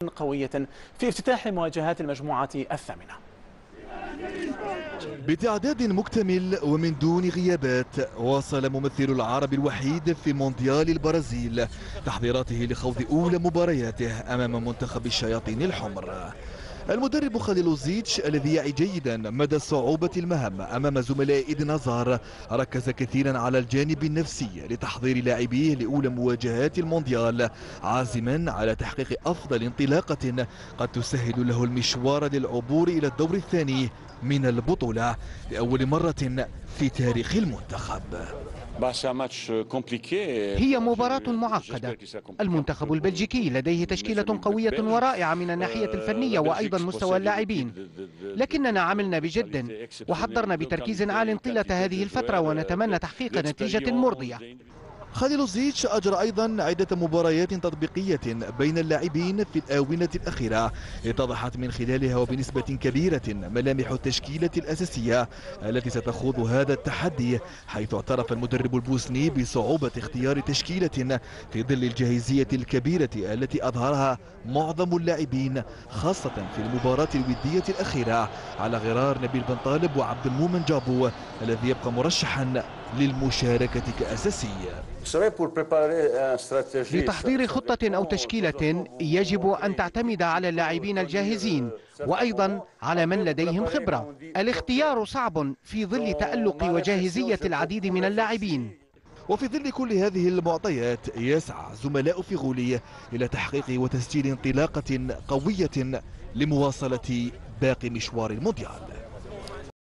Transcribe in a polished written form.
قوية في افتتاح مواجهات المجموعة الثامنة. بتعداد مكتمل ومن دون غيابات، واصل ممثل العرب الوحيد في مونديال البرازيل تحضيراته لخوض أولى مبارياته أمام منتخب الشياطين الحمر. المدرب خليلوزيتش الذي يعي جيدا مدى صعوبة المهام أمام زملاء إيدن هازارد ركز كثيرا على الجانب النفسي لتحضير لاعبيه لأولى مواجهات المونديال، عازما على تحقيق أفضل انطلاقة قد تسهل له المشوار للعبور إلى الدور الثاني من البطولة لأول مرة في تاريخ المنتخب. هي مباراة معقدة. المنتخب البلجيكي لديه تشكيلة قوية ورائعة من الناحية الفنية وأيضا مستوى اللاعبين، لكننا عملنا بجد وحضرنا بتركيز عال طيلة هذه الفترة ونتمنى تحقيق نتيجة مرضية. خليلوزيتش أجرى أيضا عدة مباريات تطبيقية بين اللاعبين في الآونة الأخيرة اتضحت من خلالها وبنسبة كبيرة ملامح التشكيلة الأساسية التي ستخوض هذا التحدي، حيث اعترف المدرب البوسني بصعوبة اختيار تشكيلة في ظل الجاهزية الكبيرة التي أظهرها معظم اللاعبين، خاصة في المباراة الودية الأخيرة على غرار نبيل بن طالب وعبد المؤمن جابو الذي يبقى مرشحا للمشاركة كأساسي. لتحضير خطة أو تشكيلة يجب أن تعتمد على اللاعبين الجاهزين وأيضا على من لديهم خبرة. الاختيار صعب في ظل تألق وجاهزية العديد من اللاعبين. وفي ظل كل هذه المعطيات يسعى زملاء فيغولي إلى تحقيق وتسجيل انطلاقة قوية لمواصلة باقي مشوار المونديال.